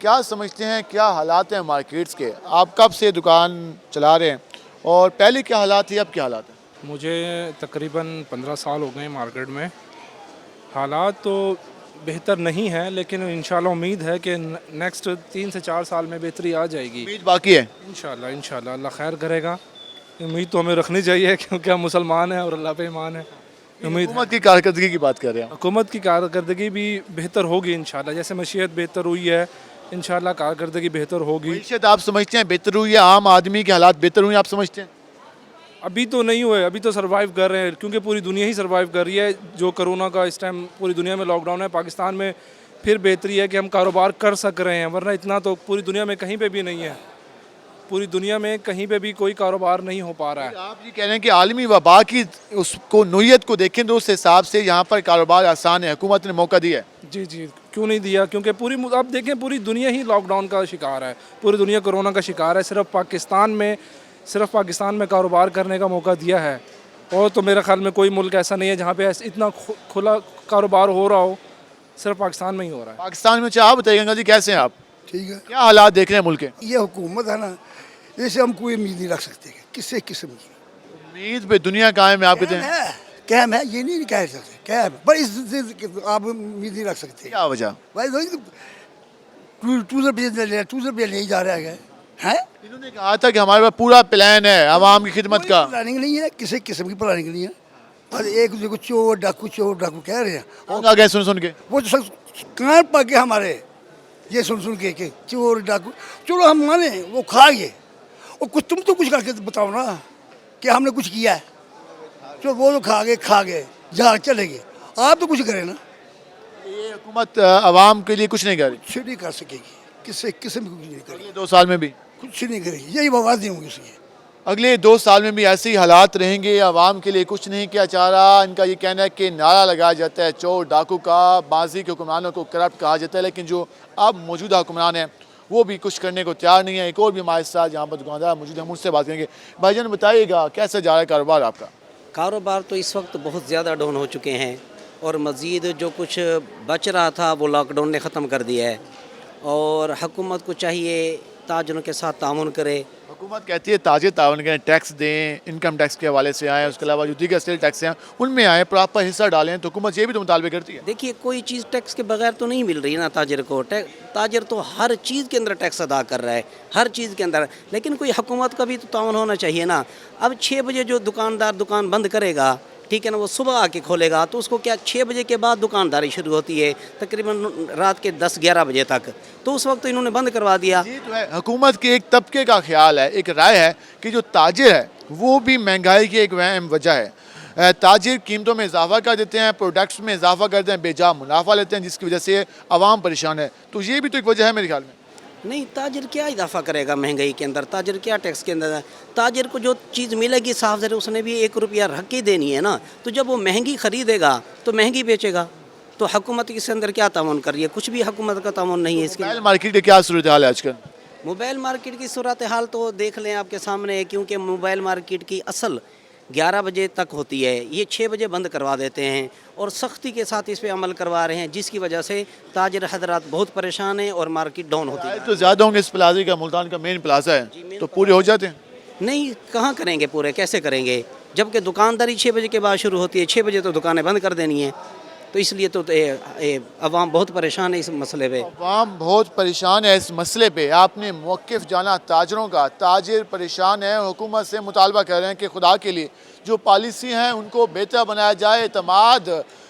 क्या समझते हैं, क्या हालात हैं मार्केट्स के? आप कब से दुकान चला रहे हैं और पहले क्या हालात थे, अब क्या हालात हैं? मुझे तकरीबन 15 साल हो गए मार्केट में। हालात तो बेहतर नहीं है, लेकिन इंशाल्लाह उम्मीद है कि नेक्स्ट 3 से 4 साल में बेहतरी आ जाएगी। उम्मीद बाकी है? इंशाल्लाह अल्लाह खैर करेगा। उम्मीद तो हमें रखनी चाहिए क्योंकि हम मुसलमान हैं और अल्लाह पे ईमान है। उम्मीद हुकूमत की कारकर्दगी की बात कर रहे हैं। हुकूमत की कारकर्दगी भी बेहतर होगी इंशाल्लाह, जैसे मशीयत बेहतर हुई है इंशाल्लाह कारकर्दगी बेहतर होगी। मईशत आप समझते हैं बेहतर हुई है? आम आदमी के हालात बेहतर हुए आप समझते हैं? अभी तो नहीं हुए, अभी तो सर्वाइव कर रहे हैं क्योंकि पूरी दुनिया ही सर्वाइव कर रही है। जो कोरोना का इस टाइम पूरी दुनिया में लॉकडाउन है, पाकिस्तान में फिर बेहतरी है कि हम कारोबार कर सक रहे हैं, वरना इतना तो पूरी दुनिया में कहीं पे भी नहीं है। पूरी दुनिया में कहीं पे भी कोई कारोबार नहीं हो पा रहा है। आप ये कह रहे हैं कि आलमी वबा की उसको नोयत को देखें तो उस हिसाब से यहाँ पर कारोबार आसान है, हुकूमत ने मौका दिया है। जी जी, क्यों नहीं दिया? क्योंकि पूरी आप देखें पूरी दुनिया ही लॉकडाउन का शिकार है, पूरी दुनिया कोरोना का शिकार है। सिर्फ पाकिस्तान में कारोबार करने का मौका दिया है और तो मेरे ख्याल में कोई मुल्क ऐसा नहीं है जहाँ पे इतना खुला कारोबार हो रहा हो, सिर्फ पाकिस्तान में ही हो रहा है। पाकिस्तान में आप बताइएगा जी, कैसे हैं आप? ठीक है। क्या हालात देख रहे हैं मुल्क के? ये हुकूमत है ना, इससे हम कोई उम्मीद नहीं रख सकते किसी किस्म की। उम्मीद पे दुनिया कायम है आप कहते हैं? कैम है, ये नहीं कह सकते कैम, पर इस आप उम्मीद नहीं रख सकते। क्या वजह? भाई टूजर पे नहीं जा रहा है। इन्होंने कहा था कि हमारे पास पूरा प्लान है आवाम की खिदमत का। प्लानिंग नहीं है, किसी किस्म की प्लानिंग नहीं है। और एक दूसरे को चोर डाकू कह रहे हैं और आ गए सुन के वो तो सब कान पक गए हमारे, ये सुन के चोर डाकू। चलो हम माने वो खा गए, और कुछ तुम तो कुछ करके बताओ ना कि हमने कुछ किया है। तो वो तो खा गए जहाँ चले गए, आप तो कुछ करें ना। ये हुकूमत आवाम के लिए कुछ नहीं कर रही, कुछ नहीं कर सकेगी, किसी किस्म की कुछ नहीं करेगी। 2 साल में भी कुछ नहीं करेगी, यही वादे होंगे उसकी। अगले 2 साल में भी ऐसे ही हालात रहेंगे, आवाम के लिए कुछ नहीं किया जा रहा। इनका ये कहना है कि नारा लगाया जाता है चोर डाकू का, माजी के हुक्मरानों को करप्ट कहा जाता है, लेकिन जो अब मौजूदा हुक्मरान हैं वो भी कुछ करने को तैयार नहीं है। एक और भी हमारे साथ यहाँ पर दुकानदार मौजूद है, मुझसे बात करेंगे। भाईजान बताइएगा, कैसे जा रहा है कारोबार आपका? कारोबार तो इस वक्त बहुत ज़्यादा डाउन हो चुके हैं और मज़ीद जो कुछ बच रहा था वो लॉकडाउन ने ख़त्म कर दिया है और हुकूमत को चाहिए ताजरों के साथ ताउन करे। हुकूमत कहती है ताजे तावन करें, टैक्स दें, इनकम टैक्स के हवाले से आएँ, उसके अलावा जो दीगर स्टेट टैक्स हैं उनमें आएँ, प्रॉपर हिस्सा डालें, तो हुकूमत ये भी तो मुतालबे करती है। देखिए कोई चीज़ टैक्स के बगैर तो नहीं मिल रही ना ताजर को। ताजर तो हर चीज़ के अंदर टैक्स अदा कर रहा है, हर चीज़ के अंदर, लेकिन कोई हुकूमत का भी तो ताउन होना चाहिए ना। अब 6 बजे जो दुकानदार दुकान बंद करेगा, ठीक है ना, वो सुबह आके खोलेगा, तो उसको क्या 6 बजे के बाद दुकानदारी शुरू होती है तकरीबन रात के 10-11 बजे तक, तो उस वक्त तो इन्होंने बंद करवा दिया। ये तो है, हुकूमत के एक तबके का ख्याल है, एक राय है कि जो ताजिर है वो भी महंगाई की एक अहम वजह है। ताजिर कीमतों में इजाफा कर देते हैं, प्रोडक्ट्स में इजाफा करते हैं, बेजा मुनाफा लेते हैं, जिसकी वजह से आवाम परेशान है। तो ये भी तो एक वजह है मेरे ख्याल में। नहीं, ताजिर क्या इजाफा करेगा महंगाई के अंदर, ताजिर क्या टैक्स के अंदर है। ताजिर को जो चीज़ मिलेगी साफ ज़रा उसने भी 1 रुपया रख के देनी है ना, तो जब वो महंगी ख़रीदेगा तो महंगी बेचेगा। तो हुकूमत इसके अंदर क्या ताउन कर रही है? कुछ भी हुकूमत का ताउन नहीं है इसके। मोबाइल मार्केट की क्या सूरत हाल है आजकल? मोबाइल मार्केट की सूरत हाल तो देख लें आपके सामने है, क्योंकि मोबाइल मार्केट की असल 11 बजे तक होती है, ये 6 बजे बंद करवा देते हैं और सख्ती के साथ इस पे अमल करवा रहे हैं, जिसकी वजह से ताजिर हजरात बहुत परेशान हैं और मार्केट डाउन होती है। तो ज़्यादा होंगे इस प्लाजे का, मुल्तान का मेन प्लाजा है, तो पूरे हो जाते हैं? नहीं, कहाँ करेंगे पूरे, कैसे करेंगे, जबकि दुकानदारी 6 बजे के बाद शुरू होती है, 6 बजे तो दुकानें बंद कर देनी है। तो इसलिए तो अवाम बहुत परेशान है इस मसले पे। अवाम बहुत परेशान है इस मसले पे। आपने मौक़िफ़ जाना ताजरों का, ताजिर परेशान है, हुकूमत से मुतालबा कर रहे हैं कि खुदा के लिए जो पॉलिसी हैं उनको बेहतर बनाया जाए। एतमाद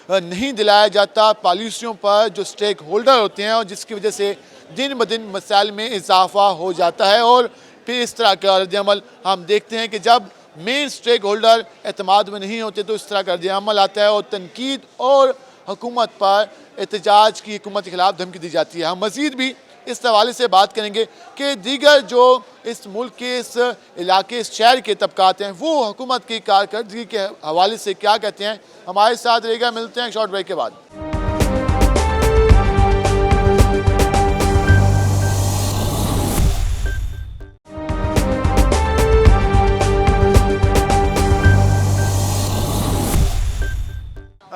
नहीं दिलाया जाता पॉलिसियों पर जो स्टेक होल्डर होते हैं, और जिसकी वजह से दिन ब दिन मसाइल में इजाफा हो जाता है। और फिर इस तरह का रद्द-ए-अमल हम देखते हैं कि जब मेन स्टेक होल्डर एतमाद में नहीं होते तो इस तरह का रद्द-ए-अमल आता है और तनकीद और हुकूमत पर एहतजाज की हुकूमत के खिलाफ धमकी दी जाती है। हम मज़ीद भी इस हवाले से बात करेंगे कि दीगर जो इस मुल्क के, इस इलाके, इस शहर के तबकात हैं वो हुकूमत की कारकर्दगी के हवाले से क्या कहते हैं। हमारे साथ रहेगा, मिलते हैं शॉर्ट ब्रेक के बाद।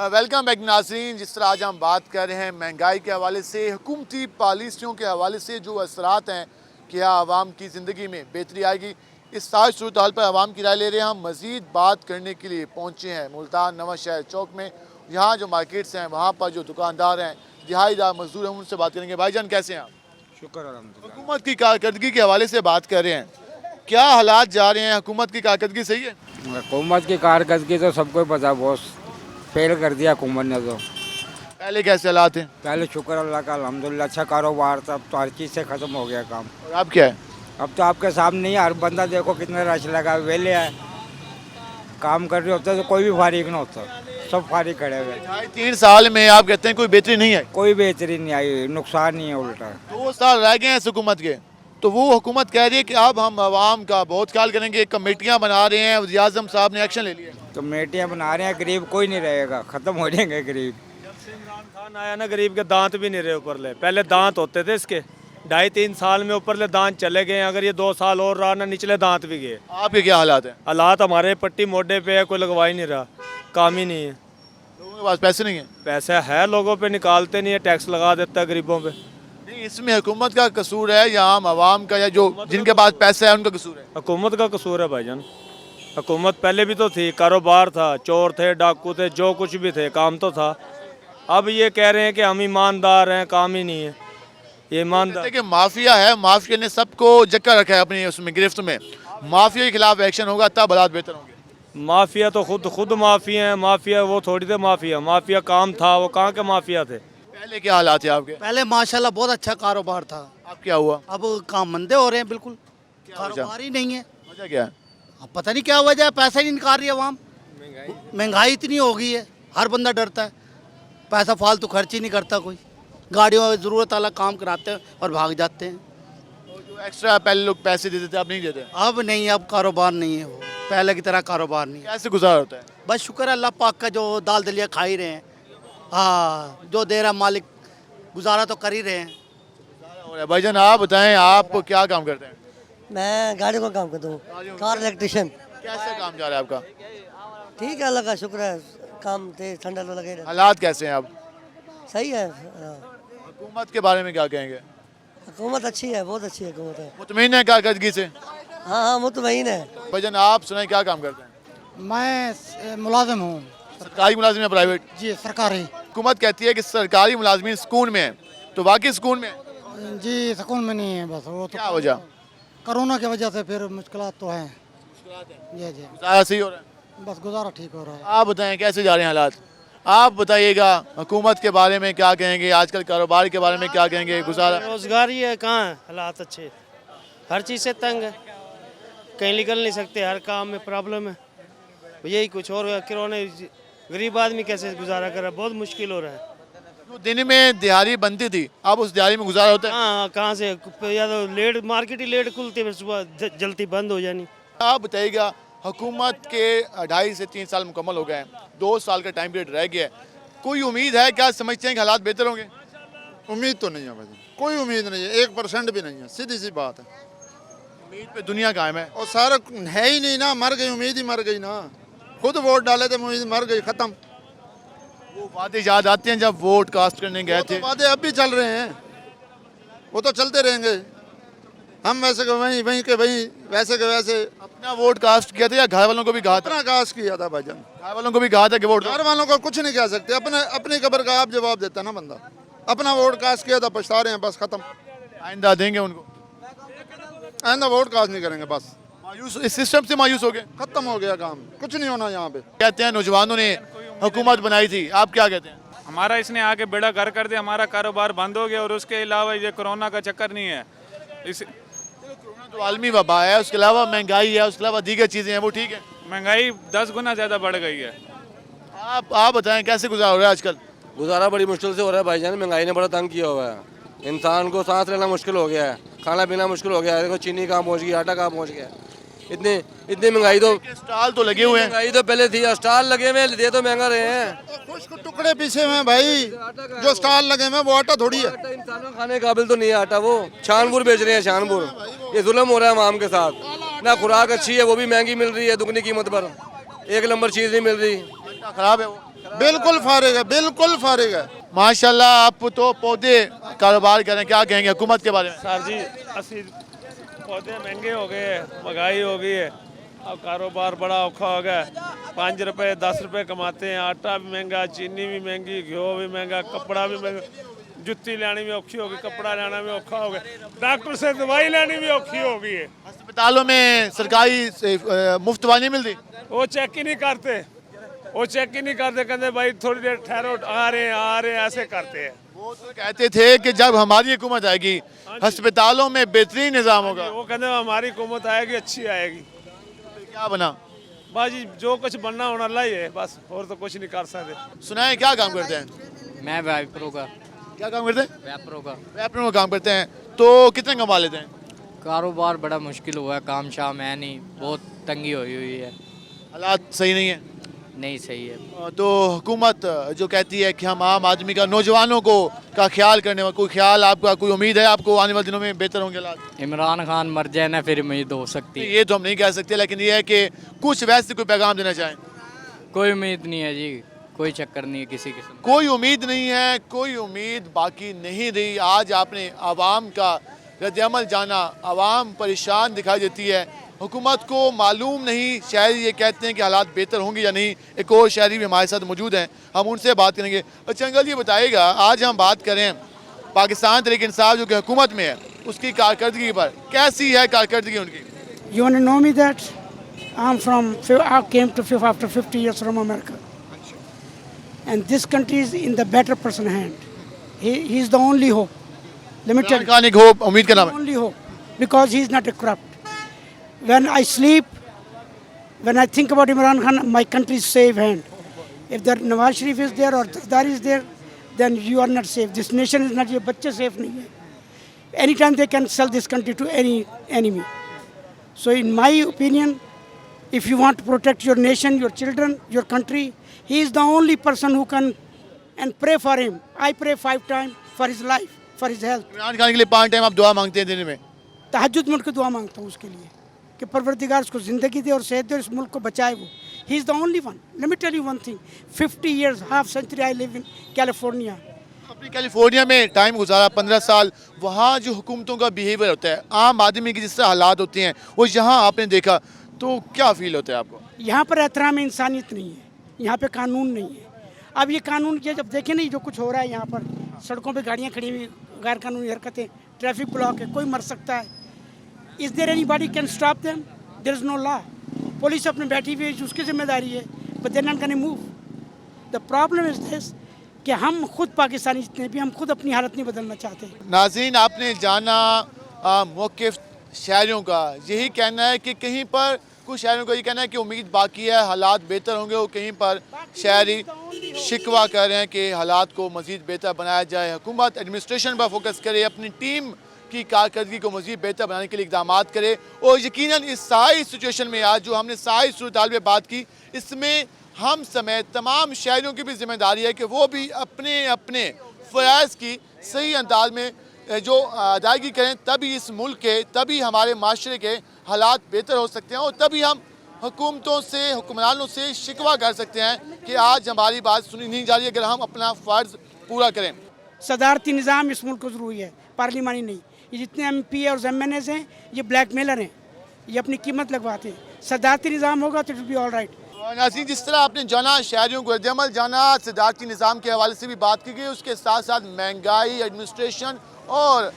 वेलकम बैक नाज़रीन। जिस तरह आज हम बात कर रहे हैं महंगाई के हवाले से, हुकूमती पॉलिसियों के हवाले से जो असरात हैं, क्या आवाम की ज़िंदगी में बेहतरी आएगी, इस सारी सूरत हाल पर आवाम की राय ले रहे हैं। हम मज़ीद बात करने के लिए पहुँचे हैं मुल्तान नवां शहर चौक में। यहाँ जो मार्केट्स हैं, वहाँ पर जो दुकानदार हैं, दिहाड़ीदार मजदूर हैं, उनसे बात करेंगे। भाईजान कैसे हैं आप? शुक्र अल्हम्दुलिल्लाह। हुकूमत की कारकर्दगी के हवाले से बात कर रहे हैं, क्या हालात जा रहे हैं? हुकूमत की कारकर्दगी सही है? हुकूमत की कारकर्दगी तो सबको पता, बहुत फेल कर दिया हुकूमत ने। तो पहले कैसे हालात हैं? पहले शुक्र अल्लाह का अल्हम्दुलिल्लाह अच्छा कारोबार था, अब तो हर चीज़ से ख़त्म हो गया काम। और अब क्या है? अब तो आपके सामने ही हर बंदा देखो कितने रश लगा, वेले है, काम कर रहे होते तो कोई भी फारिग ना होता, सब फारिग खड़े हुए। 3 साल में आप कहते हैं कोई बेहतरी नहीं है? कोई बेहतरी नहीं आई, नुकसान ही है उल्टा। 2 साल रह गए हैं इस हुकूमत के, तो वो हुकूमत कह रही है कि अब हम आवाम का बहुत ख्याल करेंगे, कमेटियाँ बना रहे हैं, वज़ीर आज़म साहब ने एक्शन ले लिया। कमेटियाँ बना रहे हैं, गरीब कोई नहीं रहेगा, ख़त्म हो जाएंगे गरीब। इमरान खान आया ना, गरीब के दांत भी नहीं रहे ऊपर ले, पहले दांत होते थे इसके, 2.5-3 साल में ऊपर ले दांत चले गए। अगर ये 2 साल और रहा ना, निचले दांत भी गए। आपके क्या हालात हैं? हालात हमारे पट्टी मोटे पे है, कोई लगवा ही नहीं रहा, काम ही नहीं है। लोगों के पास पैसे नहीं है? पैसा है लोगों पे, निकालते नहीं है, टैक्स लगा देता है गरीबों पे। नहीं, इसमें हुकूमत का कसूर है या आम आवाम का, या जो जिनके पास पैसा है उनका कसूर है? हुकूमत का कसूर है भाईजान। हुकूमत पहले भी तो थी, कारोबार था, चोर थे, डाकू थे, जो कुछ भी थे, काम तो था। अब ये कह रहे हैं कि हम ईमानदार हैं, काम ही नहीं है। ये ईमानदार कि माफिया है, माफिया ने सबको जक्का रखा है अपनी उसमें गिरफ्त में। माफिया के खिलाफ एक्शन होगा तब हालात बेहतर होंगे। माफिया तो खुद माफिया है, माफिया वो थोड़ी थे माफिया। माफिया काम था, वो कहाँ के माफिया थे। पहले क्या हालात है आपके? पहले माशाल्लाह बहुत अच्छा कारोबार था। अब क्या हुआ? अब काम मंदे हो रहे हैं, बिल्कुल कारोबार ही नहीं है। वजह क्या है? अब पता नहीं क्या वजह है, पैसा ही नहीं निकाल रही है आवाम। महंगाई इतनी हो गई है, हर बंदा डरता है, पैसा फालतू खर्च ही नहीं करता कोई। गाड़ियों में ज़रूरत वाला काम कराते हैं और भाग जाते हैं। तो जो एक्स्ट्रा पहले लोग पैसे देते थे, अब नहीं देते? अब नहीं, अब कारोबार नहीं है, वो पहले की तरह कारोबार नहीं है। कैसे गुजारा होता है? बस शुक्र है अल्लाह पाक का, जो दाल दलिया खा ही रहे हैं। हाँ, जो दे रहा मालिक, गुजारा तो कर ही रहे हैं। भाईजान आप बताएं, आप क्या काम करते हैं? मैं गाड़ी का काम करता हूँ, कार इलेक्ट्रिशियन। कैसे काम जा रहा है आपका? ठीक है, अल्लाह का शुक्र है, काम तेज ठंडा लगे। हालात कैसे हैं अब? सही है। हुकूमत के बारे में क्या कहेंगे? हुकूमत अच्छी है, बहुत अच्छी हुकूमत है। मुतमईन है कारकर्दगी से? हाँ हाँ मुतमईन है। भाईजान आप सुनाए क्या काम करते हैं? मैं मुलाजिम हूँ। सरकारी मुलाजिम या प्राइवेट? जी सरकारी। हुकूमत कहती है कि सरकारी मुलाजमीन सुकून में है, तो वाकई सुकून में है? जी सुकून में नहीं है, बस वो तो क्या वजह? कोरोना की वजह से फिर मुश्किलात तो हैं। जी जी गुजारा सही हो रहा है? बस गुजारा ठीक हो रहा है। आप बताएं कैसे जा रहे हैं हालात? आप बताइएगा हुकूमत के बारे में क्या कहेंगे, आजकल कारोबार के बारे में क्या कहेंगे? गुजारा रोजगार ही है, कहाँ है हालात अच्छे, हर चीज़ से तंग है, कहीं निकल नहीं सकते, हर काम में प्रॉब्लम है, यही कुछ और किराने गरीब आदमी कैसे गुजारा कर रहा है, बहुत मुश्किल हो रहा है। तो दिन में दिहाड़ी बनती थी, अब उस दिहाड़ी में गुजारा होता है? हाँ कहाँ से, या तो लेट मार्केट ही लेट खुलती है, सुबह जल्दी बंद हो जानी। आप बताइएगा हुकूमत के 2.5 से 3 साल मुकम्मल हो गए हैं, 2 साल का टाइम पीरियड रह गया है, कोई उम्मीद है? क्या समझते हैं कि हालात बेहतर होंगे? उम्मीद तो नहीं है भाई, कोई उम्मीद नहीं है, 1% भी नहीं है, सीधी सी बात है। उम्मीद पे दुनिया कायम है और सारा है ही नहीं ना, मर गई उम्मीद ही, मर गई ना, खुद वोट डाले थे उम्मीद मर गई, खत्म। वो वादे याद आते हैं जब वोट कास्ट करने गए थे? वादे अब भी चल रहे हैं, वो तो चलते रहेंगे, हम वैसे के वहीं, वहीं के वहीं, वैसे के वैसे। अपना वोट कास्ट किया था या घर वालों को भी कहा था? अपना कास्ट किया था भाईजान। घर वालों को भी कहा था कि वोट? घर वालों को कुछ नहीं कह सकते, अपने अपनी खबर का आप जवाब देता ना बंदा, अपना वोट कास्ट किया था, पछता रहे हैं, बस खत्म। आइंदा देंगे उनको? आइंदा वोट कास्ट नहीं करेंगे, बस मायूस, इस सिस्टम से मायूस हो गए? खत्म हो गया काम, कुछ नहीं होना यहाँ पे। कहते हैं नौजवानों ने हुकूमत बनाई थी, आप क्या कहते हैं? हमारा इसने आके बेड़ा घर कर दिया, हमारा कारोबार बंद हो गया, और उसके अलावा ये कोरोना का चक्कर नहीं है, इस तो आलमी वबा है, उसके अलावा महंगाई है, उसके अलावा दीगर चीज़ें हैं, वो ठीक है? महंगाई 10 गुना ज़्यादा बढ़ गई है। आप बताएं कैसे गुजारा हो रहा है आजकल? गुजारा बड़ी मुश्किल से हो रहा है भाईजान, महंगाई ने बड़ा तंग किया हुआ है, इंसान को सांस लेना मुश्किल हो गया है, खाना पीना मुश्किल हो गया है, देखो चीनी कहाँ पहुँच गई, आटा कहाँ पहुँच गया, इतनी महंगाई तो, स्टॉल तो लगे हुए हैं, महंगाई तो पहले थी, स्टॉल लगे हुए दे तो महंगा रहे हैं, कुछ टुकड़े पीछे हुए हैं भाई, जो स्टॉल लगे हुए वो आटा थोड़ी है, इंसानों खाने काबिल तो नहीं है आटा, वो छानपुर बेच रहे हैं, छानपुर, ये जुल्म हो रहा है आवाम के साथ, ना खुराक अच्छी है, वो भी महंगी मिल रही है, दुगनी कीमत पर, एक नंबर चीज़ नहीं मिल रही, खराब है वो, बिल्कुल फारिग है, बिल्कुल फारिग है। माशाल्लाह आप तो पौधे कारोबार करें, क्या कहेंगे हुकूमत के बारे में? सर जी 80 पौधे महंगे हो गए हैं, महंगाई हो गई है, अब कारोबार बड़ा औखा हो गया, 5 रुपए 10 रुपए कमाते हैं, आटा भी महंगा, चीनी भी महंगी, घ्यो भी महंगा, कपड़ा भी महंगा, जुत्ती लानी भी औखी होगी, कपड़ा लाना भी औखा हो गया, डॉक्टर से दवाई लानी भी औखी हो गई है। अस्पतालों में सरकारी मुफ्त दवाई नहीं मिलती? वो चेक ही नहीं करते, वो चेक ही नहीं करते, कहते भाई थोड़ी देर ठहरो, आ रहे हैं, ऐसे करते हैं। वो तो कहते थे कि जब हमारी हुकूमत आएगी अस्पतालों में बेहतरीन निज़ाम होगा। वो कहते हमारी हुकूमत आएगी, अच्छी आएगी। क्या बना? बाजी जो कुछ बनना होना अल्लाह ही है, बस और तो कुछ नहीं कर सकते। सुनाए क्या काम करते हैं? मैं वैपरो का। क्या काम करते हैं? वैपरो का। वैपरो का काम करते हैं, तो कितने कमा लेते हैं? कारोबार बड़ा मुश्किल हुआ है, काम शाम है नहीं, बहुत तंगी हुई है, हालात सही नहीं है? नहीं सही है। तो हुकूमत जो कहती है कि हम आम आदमी का, नौजवानों को का ख्याल करने में, कोई ख्याल आपका, कोई उम्मीद है आपको आने वाले दिनों में बेहतर होंगे हालात? इमरान खान मर जाए ना फिर उम्मीद हो सकती है। ये तो हम नहीं कह सकते, लेकिन ये है कि कुछ वैसे कोई पैगाम देना चाहें? कोई उम्मीद नहीं है जी, कोई चक्कर नहीं है किसी किस्म, कोई उम्मीद नहीं है, कोई उम्मीद बाकी नहीं रही। आज आपने आवाम का रद्द-ए-अमल जाना, आवाम परेशान दिखाई देती है, हुकूमत को मालूम नहीं, शहरी ये कहते हैं कि हालात बेहतर होंगे या नहीं। एक और शहरी भी हमारे साथ मौजूद हैं, हम उनसे बात करेंगे। अच्छा अंकल ये बताइएगा, आज हम बात करें पाकिस्तान तहरीक इंसाफ जो कि हुकूमत में है, उसकी कारकर्दगी पर, कैसी है कारकर्दगी उनकी? You want to know me that? I came to after 50 years from America. And this country is in the better person hand. He is the only hope. Let me tell you. Khan एक hope, उम्मीद का नाम है। Only hope. Because he is not a corrupt. When I sleep, when I think about Imran Khan, my country is safe hand. If the Nawaz Sharif is there or Zardari is there, then you are not safe. This nation is not, ये बच्चे safe नहीं है. Anytime they can sell this country to any enemy. So in my opinion, if you want to protect your nation, your children, your country, he is the only person who can, and pray for him. I pray 5 times for his life, for his health. Imran Khan के लिए 5 time आप दुआ मांगते हैं दिन में? तहज्जुद में उनकी दुआ मांगता हूँ उसके लिए कि परवरदिगार उसको ज़िंदगी दे और सेहत दे और इस मुल्क को बचाए वो. He is the only one. Let me tell you one thing. 50 years, half century I live in California. अपनी कैलिफोर्निया में टाइम गुजारा 15 साल, वहाँ जो हुकूमतों का बिहेवियर होता है, आम आदमी की जिस तरह हालात होते हैं, वो यहाँ आपने देखा तो क्या फील होता है आपको? यहाँ पर एहतराम इंसानियत नहीं है, यहाँ पे कानून नहीं है। अब ये कानून ये जब देखें नहीं जो कुछ हो रहा है यहाँ पर, सड़कों पे गाड़ियाँ खड़ी हुई, गैर कानूनी हरकतें, ट्रैफिक ब्लॉक है, कोई मर सकता है। Is there anybody can stop them? There is no law. Police अपने बैठी हुई है, उसकी जिम्मेदारी है, but they not can move. The problem is this कि हम खुद पाकिस्तानी जितने भी, हम खुद अपनी हालत नहीं बदलना चाहते। नाज़रीन, आपने जाना मौक़िफ़ शहरियों का, यही कहना है कि कहीं पर कुछ शहरों का ये कहना है कि उम्मीद बाकी है, हालात बेहतर होंगे, और कहीं पर शहरी शिकवा कर रहे हैं कि हालात को मज़ीद बेहतर बनाया जाए। हुकूमत एडमिनिस्ट्रेशन पर फोकस करे, अपनी टीम की कारकर्दगी को मज़ीद बेहतर बनाने के लिए इक़दाम करे, और यकीनन इस सारी सिचुएशन में आज जो हमने सारी सूरत में बात की, इसमें हम समेत तमाम शहरियों की भी जिम्मेदारी है कि वो भी अपने अपने फ़राइज़ की सही अंदाज में जो अदायगी करें, तभी इस मुल्क के, तभी हमारे माशरे के हालात बेहतर हो सकते हैं, और तभी हम हुकूमतों से, हुक्मरानों से शिकवा कर सकते हैं कि आज हमारी बात सुनी नहीं जा रही, अगर हम अपना फ़र्ज़ पूरा करें। सदारती निज़ाम इस मुल्क को ज़रूरी है, पार्लिमानी नहीं। ये जितने MP और MNAs हैं, ये ब्लैकमेलर हैं, ये अपनी कीमत लगवाते हैं। सदारती निज़ाम होगा तो it will be all right. नाज़रीन, जिस तरह आपने जाना शहरियों को रद्दअमल जाना, सदारती निज़ाम के हवाले से भी बात की गई, उसके साथ साथ महंगाई, एडमिनिस्ट्रेशन और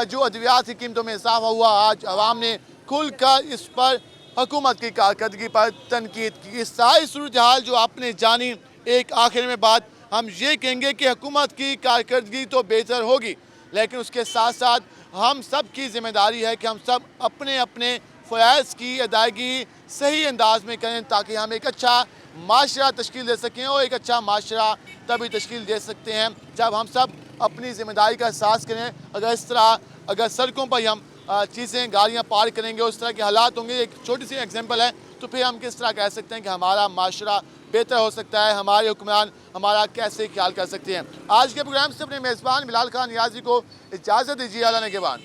जो अद्वियात की कीमतों में इजाफा हुआ, आज अवाम ने खुल कर इस पर हुकूमत की कारकर्दगी पर तनकीद की। इस सारी सूरत हाल जो आपने जानी, एक आखिर में बात हम ये कहेंगे कि हुकूमत की कारकर्दगी तो बेहतर होगी, लेकिन उसके साथ साथ हम सब की जिम्मेदारी है कि हम सब अपने अपने फ़राइज़ की अदायगी सही अंदाज में करें, ताकि हम एक अच्छा माशरा तश्कील दे सकें, और एक अच्छा माशरा तभी तश्कील दे सकते हैं जब हम सब अपनी ज़िम्मेदारी का एहसास करें। अगर इस तरह अगर सड़कों पर हम चीज़ें, गाड़ियाँ पार करेंगे, उस तरह के हालात होंगे, एक छोटी सी एग्जांपल है, तो फिर हम किस तरह कह सकते हैं कि हमारा माशरा बेहतर हो सकता है, हमारे हुक्मरान हमारा कैसे ख्याल कर सकते हैं। आज के प्रोग्राम से अपने मेज़बान बिलाल खान नियाज़ी को इजाज़त दीजिए। अल्लाह ने के बाद।